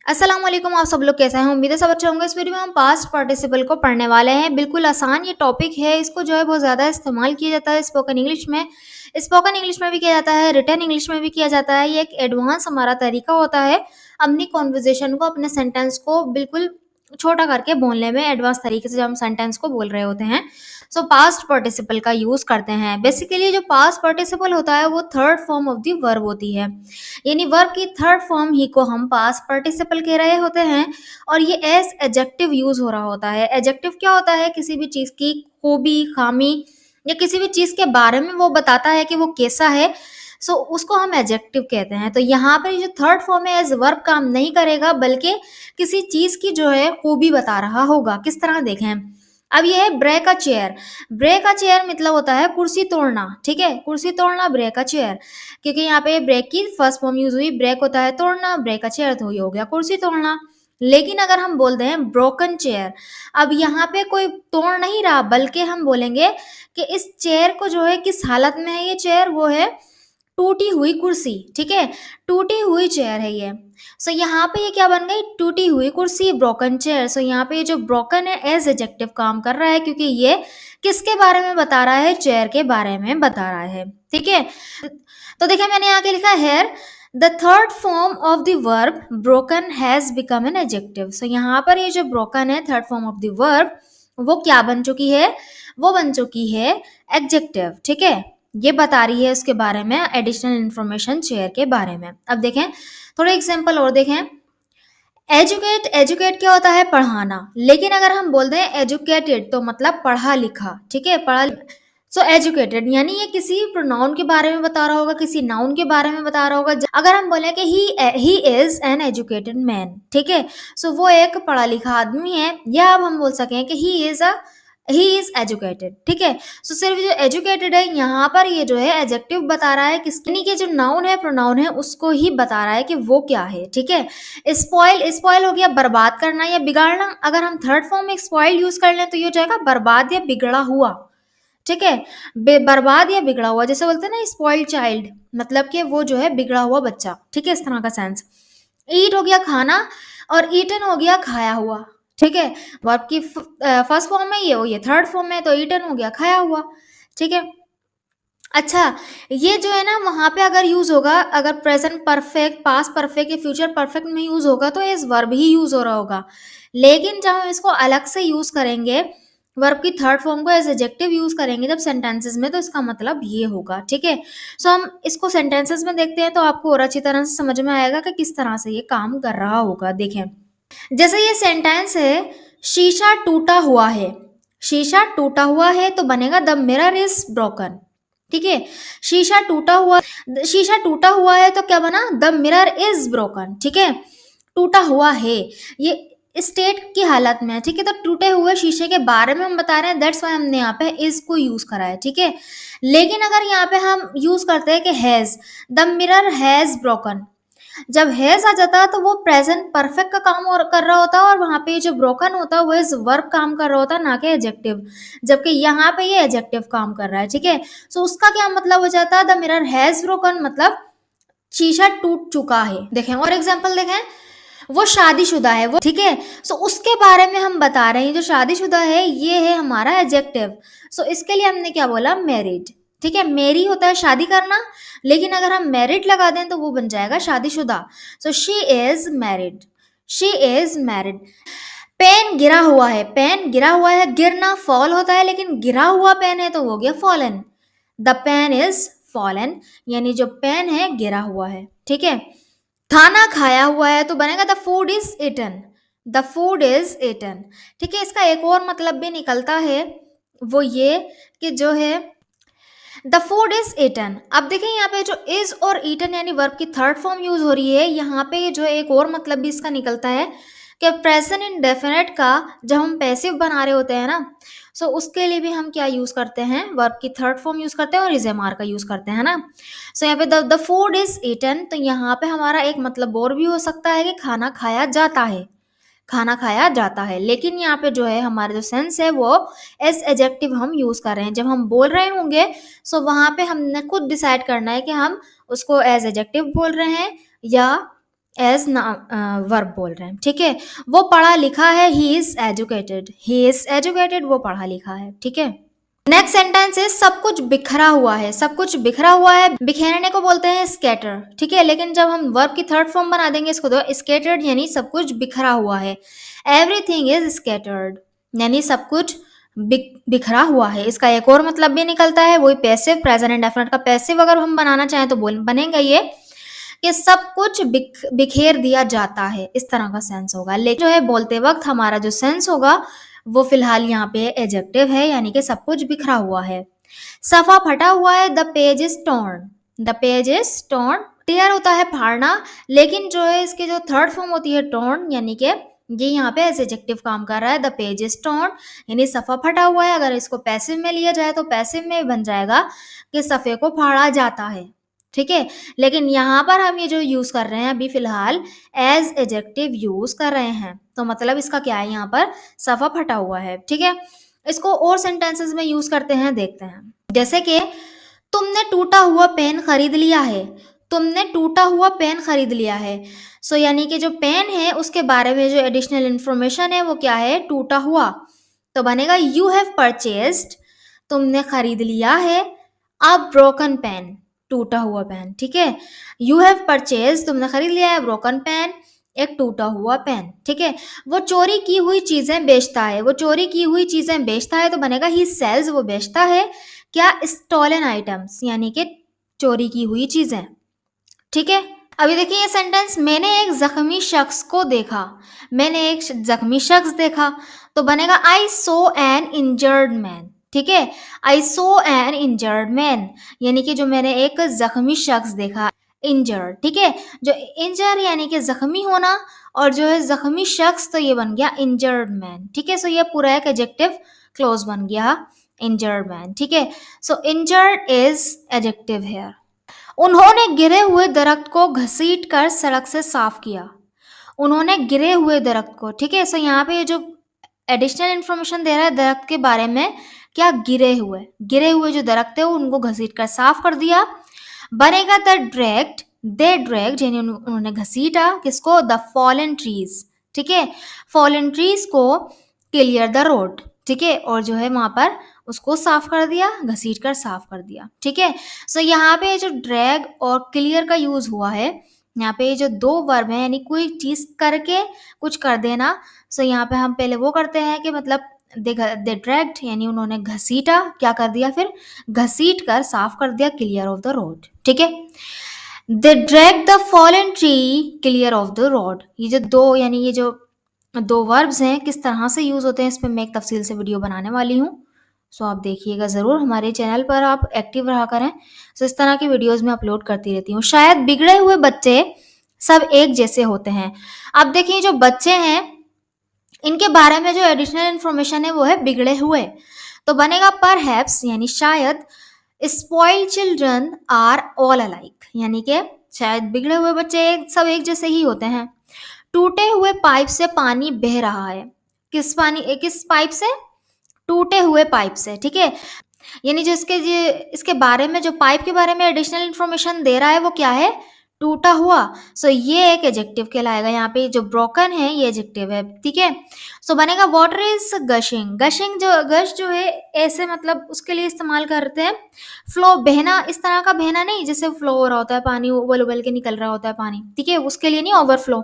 अस्सलाम वालेकुम, आप सब लोग कैसे हैं? उम्मीद है सब अच्छे होंगे। इस वीडियो में हम पास्ट पार्टिसिपल को पढ़ने वाले हैं। बिल्कुल आसान ये टॉपिक है, इसको जो है बहुत ज़्यादा इस्तेमाल किया जाता है स्पोकन इंग्लिश में। स्पोकन इंग्लिश में भी किया जाता है, रिटन इंग्लिश में भी किया जाता है। ये एक एडवांस हमारा तरीका होता है अपनी कॉन्वर्जेसन को, अपने सेंटेंस को बिल्कुल छोटा करके बोलने में, एडवांस तरीके से जब हम सेंटेंस को बोल रहे होते हैं। सो पास्ट पार्टिसिपल का यूज़ करते हैं। बेसिकली जो पास्ट पार्टिसिपल होता है वो third form of the verb होती है, यानी वर्ब की थर्ड फॉर्म ही को हम पास्ट पार्टिसिपल कह रहे होते हैं। और ये एज एडजेक्टिव यूज हो रहा होता है। एडजेक्टिव क्या होता है? किसी भी चीज की खूबी, खामी या किसी भी चीज के बारे में वो बताता है कि वो कैसा है। सो उसको हम एडजेक्टिव कहते हैं। तो यहाँ पर ये जो थर्ड फॉर्म है एज वर्ब काम नहीं करेगा, बल्कि किसी चीज की जो है खूबी बता रहा होगा। किस तरह देखें, अब ये है ब्रेक अ चेयर। ब्रेक अ चेयर मतलब होता है कुर्सी तोड़ना। ठीक है, कुर्सी तोड़ना, ब्रेक अ चेयर। क्योंकि यहाँ पे ब्रेक की फर्स्ट फॉर्म यूज हुई, ब्रेक होता है तोड़ना, ब्रेक अ चेयर तो ये हो गया कुर्सी तोड़ना। लेकिन अगर हम बोलते हैं ब्रोकन चेयर, अब यहाँ पे कोई तोड़ नहीं रहा, बल्कि हम बोलेंगे कि इस चेयर को जो है किस हालत में है ये चेयर, वो है टूटी हुई कुर्सी। ठीक है, टूटी हुई चेयर है ये। सो यहाँ पे ये क्या बन गई? टूटी हुई कुर्सी, ब्रोकन चेयर। सो यहाँ पे ये जो ब्रोकन है एज एडजेक्टिव काम कर रहा है, क्योंकि ये किसके बारे में बता रहा है? चेयर के बारे में बता रहा है। ठीक है, तो देखिए मैंने यहाँ के लिखा है the third form of the verb broken has become an adjective. So यहाँ पर ये जो ब्रोकन है third form of the verb, वो क्या बन चुकी है? वो बन चुकी है एडजेक्टिव। ठीक है, ये बता रही है उसके बारे में एडिशनल इंफॉर्मेशन चेयर के बारे में। अब देखें थोड़ा एग्जांपल और देखें। एजुकेट, एजुकेट क्या होता है? पढ़ाना। लेकिन अगर हम बोलते हैं एजुकेटेड तो मतलब पढ़ा लिखा। ठीक है, पढ़ा। सो एजुकेटेड यानी ये किसी प्रोनाउन के बारे में बता रहा होगा, किसी नाउन के बारे में बता रहा होगा। अगर हम बोले कि he is an educated man, ठीक है, सो वो एक पढ़ा लिखा आदमी है। या अब हम बोल सकें कि ही इज एजुकेटेड। ठीक है, सो सिर्फ जो एजुकेटेड है यहाँ पर ये जो है एडजेक्टिव बता रहा है किसके के जो नाउन है, प्रोनाउन है, उसको ही बता रहा है कि वो क्या है। ठीक है, स्पॉइल, स्पॉइल हो गया बर्बाद करना या बिगाड़ना। अगर हम थर्ड फॉर्म में स्पॉइल यूज कर लें तो ये हो जाएगा बर्बाद या बिगड़ा हुआ। ठीक है, बर्बाद या बिगड़ा हुआ, जैसे बोलते हैं ना स्पॉइल्ड चाइल्ड, मतलब कि वो जो है बिगड़ा हुआ बच्चा। ठीक है, इस तरह का सेंस। ईट हो गया खाना और ईटन हो गया खाया हुआ। ठीक है, वर्ब की फर्स्ट फॉर्म में ये थर्ड फॉर्म में, तो ईटन हो गया खाया हुआ। ठीक है, अच्छा, ये जो है ना वहाँ पे अगर यूज होगा, अगर प्रेजेंट परफेक्ट, पास्ट परफेक्ट या फ्यूचर परफेक्ट में यूज होगा तो इस वर्ब ही यूज हो रहा होगा। लेकिन जब हम इसको अलग से यूज करेंगे, वर्ब की थर्ड फॉर्म को एज एडजेक्टिव यूज करेंगे जब सेंटेंसेस में, तो इसका मतलब ये होगा। ठीक है, सो हम इसको सेंटेंसेस में देखते हैं तो आपको और अच्छी तरह से समझ में आएगा कि किस तरह से ये काम कर रहा होगा। देखें, जैसे ये सेंटेंस है, शीशा टूटा हुआ है। शीशा टूटा हुआ है तो बनेगा द मिरर इज ब्रोकन। ठीक है, शीशा टूटा हुआ, शीशा टूटा हुआ है तो क्या बना? The mirror is broken. ठीक है, टूटा हुआ है ये स्टेट की हालत में है। ठीक है, तो टूटे हुए शीशे के बारे में हम बता रहे हैं, दैट्स वाई हमने यहाँ पे इज को यूज करा है। ठीक है, लेकिन अगर यहाँ पे हम यूज करते हैं कि has, the mirror has broken, जब हैज आ जाता है तो वो प्रेजेंट परफेक्ट का काम और कर रहा होता है, और वहां पे जो ब्रोकन होता है वो इज वर्ब काम कर रहा होता है, ना कि एडजेक्टिव। जबकि यहाँ पे ये एडजेक्टिव काम कर रहा है। ठीक है, सो उसका क्या मतलब हो जाता है? द मिरर हैज ब्रोकन मतलब शीशा टूट चुका है। देखें और एग्जाम्पल देखें, वो शादीशुदा है वो। ठीक है, सो उसके बारे में हम बता रहे हैं, जो शादीशुदा है ये है हमारा एडजेक्टिव। सो इसके लिए हमने क्या बोला? मैरिड। ठीक है, मेरी होता है शादी करना, लेकिन अगर हम मैरिड लगा दें तो वो बन जाएगा शादीशुदा। So she is married, she is married. Pen गिरा हुआ है, पेन गिरा हुआ है, गिरना फॉल होता है, लेकिन गिरा हुआ पेन है तो हो गया fallen. The pen is fallen, यानी जो पेन है गिरा हुआ है। ठीक है, खाना खाया हुआ है तो बनेगा the food is eaten, the food is eaten. ठीक है, इसका एक और मतलब भी निकलता है, वो ये कि जो है द फूड इज ईटन। अब देखें यहाँ पे जो इज और ईटन यानी वर्ब की थर्ड फॉर्म यूज हो रही है, यहाँ पे जो एक और मतलब भी इसका निकलता है कि प्रेजेंट इंडेफिनिट का जब हम पैसिव बना रहे होते हैं ना, सो उसके लिए भी हम क्या यूज करते हैं? वर्ब की थर्ड फॉर्म यूज करते हैं और इज एम आर का यूज करते हैं ना। सो यहाँ पे द फूड इज ईटन, तो यहाँ पे हमारा एक मतलब और भी हो सकता है कि खाना खाया जाता है, खाना खाया जाता है। लेकिन यहाँ पे जो है हमारा जो सेंस है वो एस एडजेक्टिव हम यूज कर रहे हैं। जब हम बोल रहे होंगे सो वहां पे हमने खुद डिसाइड करना है कि हम उसको एज एडजेक्टिव बोल रहे हैं या एज वर्ब बोल रहे हैं, ठीक है। वो पढ़ा लिखा है, he is educated, he is educated, वो पढ़ा लिखा है, ठीक है। नेक्स्ट सेंटेंस है सब कुछ बिखरा हुआ है, सब कुछ बिखरा हुआ है, बिखेरने को बोलते हैं स्कैटर, ठीक है। लेकिन जब हम वर्ब की थर्ड फॉर्म बना देंगे इसको तो स्कैटर्ड यानी सब कुछ बिखरा हुआ है, एवरीथिंग इज स्कैटर्ड यानी सब कुछ बिखरा हुआ है। इसका एक और मतलब भी निकलता है, वही पैसिव, प्रेजेंट इंडेफिनिट का पैसिव अगर हम बनाना चाहें तो बनेगा ये कि सब कुछ बिखेर दिया जाता है, इस तरह का सेंस होगा। लेकिन जो है बोलते वक्त हमारा जो सेंस होगा वो फिलहाल यहाँ पे एडजेक्टिव है, यानी कि सब कुछ बिखरा हुआ है। सफा फटा हुआ है, the page is torn, the page is torn, tear होता है फाड़ना, लेकिन जो है इसकी जो थर्ड फॉर्म होती है टॉर्न, यानी कि ये यहाँ पे एज एडजेक्टिव काम कर रहा है। द पेज इज टॉर्न यानी सफा फटा हुआ है। अगर इसको पैसिव में लिया जाए तो पैसिव में बन जाएगा कि सफे को फाड़ा जाता है, ठीक है। लेकिन यहाँ पर हम ये जो यूज कर रहे हैं अभी फिलहाल एज एडजेक्टिव यूज कर रहे हैं, तो मतलब इसका क्या है, यहाँ पर सफा फटा हुआ है, ठीक है। इसको और सेंटेंसेस में यूज करते हैं, देखते हैं। जैसे कि तुमने टूटा हुआ पेन खरीद लिया है, तुमने टूटा हुआ पेन खरीद लिया है। सो यानी कि जो पेन है उसके बारे में जो एडिशनल इंफॉर्मेशन है वो क्या है, टूटा हुआ, तो बनेगा यू हैव परचेज्ड, तुमने खरीद लिया है, अ ब्रोकन पेन, टूटा हुआ पेन, ठीक है। यू हैव परचेज तुमने खरीद लिया है, ब्रोकन पेन एक टूटा हुआ पेन, ठीक है। वो चोरी की हुई चीजें बेचता है, वो चोरी की हुई चीजें बेचता है, तो बनेगा ही सेल्स, वो बेचता है क्या, स्टॉलन आइटम्स यानी कि चोरी की हुई चीजें, ठीक है। अभी देखिए ये सेंटेंस, मैंने एक जख्मी शख्स को देखा, मैंने एक जख्मी शख्स देखा, तो बनेगा आई सो एन इंजर्ड मैन, ठीक है। आई सो एन इंजर्ड मैन यानी कि जो मैंने एक जख्मी शख्स देखा, इंजर्ड, ठीक है। जो इंजर यानी कि जख्मी होना, और जो है जख्मी शख्स तो ये बन गया इंजर्ड मैन, ठीक है। सो ये पूरा एक एडजेक्टिव क्लोज बन गया इंजर्ड मैन, ठीक है। सो इंजर्ड इज एडजेक्टिव हेयर। उन्होंने गिरे हुए दरख्त को घसीट कर सड़क से साफ किया, उन्होंने गिरे हुए दरख्त को, ठीक है। सो यहाँ पे ये जो एडिशनल इंफॉर्मेशन दे रहा है दरख्त के बारे में, क्या, गिरे हुए जो दरख्त है उनको घसीट कर साफ कर दिया। बनेगा द ड्रैग्ड, दे ड्रैग्ड यानी उन्होंने घसीटा किसको, द फॉलन ट्रीज, ठीक है। फॉलन ट्रीज को क्लियर द रोड, ठीक है, और जो है वहां पर उसको साफ कर दिया, घसीट कर साफ कर दिया, ठीक है। सो यहाँ पे जो ड्रैग और क्लियर का यूज हुआ है, यहाँ पे जो दो वर्ब है यानी कोई चीज करके कुछ कर देना। सो यहाँ पे हम पहले वो करते हैं कि मतलब दे ड्रैग्ड यानी उन्होंने घसीटा, क्या कर दिया, फिर घसीट कर साफ कर दिया, क्लियर ऑफ द रोड, ठीक है। They drag the fallen tree clear off the road, ये जो दो यानी ये जो दो वर्ब्स हैं किस तरह से यूज होते हैं इस पर मैं एक तफसील से वीडियो बनाने वाली हूँ। सो आप देखिएगा ज़रूर, हमारे चैनल पर आप एक्टिव रहा करें। सो इस तरह की वीडियोस मैं अपलोड करती रहती हूँ। शायद बिगड़े हुए बच्चे सब एक जैसे होते हैं। अब देखिए जो बच्चे हैं इनके बारे में जो एडिशनल इंफॉर्मेशन है वो है बिगड़े हुए, तो बनेगा परहैप्स यानी शायद, spoiled children are all alike यानी कि शायद बिगड़े हुए बच्चे सब एक जैसे ही होते हैं। टूटे हुए पाइप से पानी बह रहा है, किस पाइप से, टूटे हुए पाइप से, ठीक है। यानी जो इसके बारे में जो पाइप के बारे में एडिशनल इंफॉर्मेशन दे रहा है वो क्या है, टूटा हुआ। सो ये एक एडजेक्टिव कहलाएगा। यहाँ पे जो ब्रोकन है ये एडजेक्टिव है, ठीक है। सो बनेगा वाटर इज गशिंग, गशिंग जो गश जो है ऐसे मतलब उसके लिए इस्तेमाल करते हैं, फ्लो बहना, इस तरह का बहना नहीं जैसे फ्लो हो रहा होता है पानी, उबल उबल के निकल रहा होता है पानी, ठीक है, उसके लिए नहीं, ओवरफ्लो।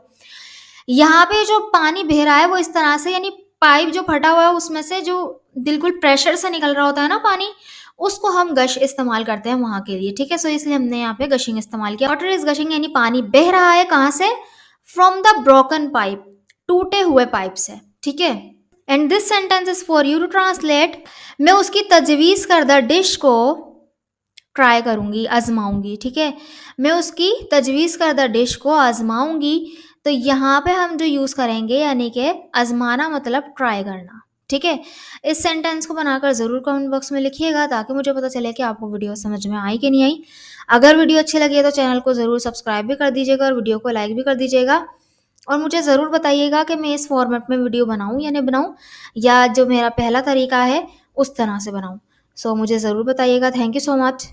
यहाँ पे जो पानी बह रहा है वो इस तरह से यानी पाइप जो फटा हुआ है उसमें से जो बिल्कुल प्रेशर से निकल रहा होता है ना पानी, उसको हम गश इस्तेमाल करते हैं वहां के लिए, ठीक है। सो इसलिए हमने यहाँ पे गशिंग इस्तेमाल किया। वाटर इज गशिंग यानी पानी बह रहा है, कहाँ से, फ्रॉम द ब्रोकन पाइप, टूटे हुए पाइप से, ठीक है। And this sentence is for you to translate. मैं उसकी तजवीज़ करदा डिश को ट्राई करूंगी, आजमाऊंगी, ठीक है। मैं उसकी तजवीज़ करदा डिश को आजमाऊंगी, तो यहाँ पे हम जो यूज़ करेंगे यानी कि आजमाना मतलब ट्राई करना, ठीक है। इस सेंटेंस को बनाकर ज़रूर कमेंट बॉक्स में लिखिएगा ताकि मुझे पता चले कि आपको वीडियो समझ में आई कि नहीं आई। अगर वीडियो अच्छी लगी है तो चैनल को ज़रूर सब्सक्राइब भी कर दीजिएगा और वीडियो को लाइक भी कर दीजिएगा, और मुझे ज़रूर बताइएगा कि मैं इस फॉर्मेट में वीडियो बनाऊँ या नहीं बनाऊँ, या जो मेरा पहला तरीका है उस तरह से बनाऊँ। सो मुझे ज़रूर बताइएगा। Thank you so much.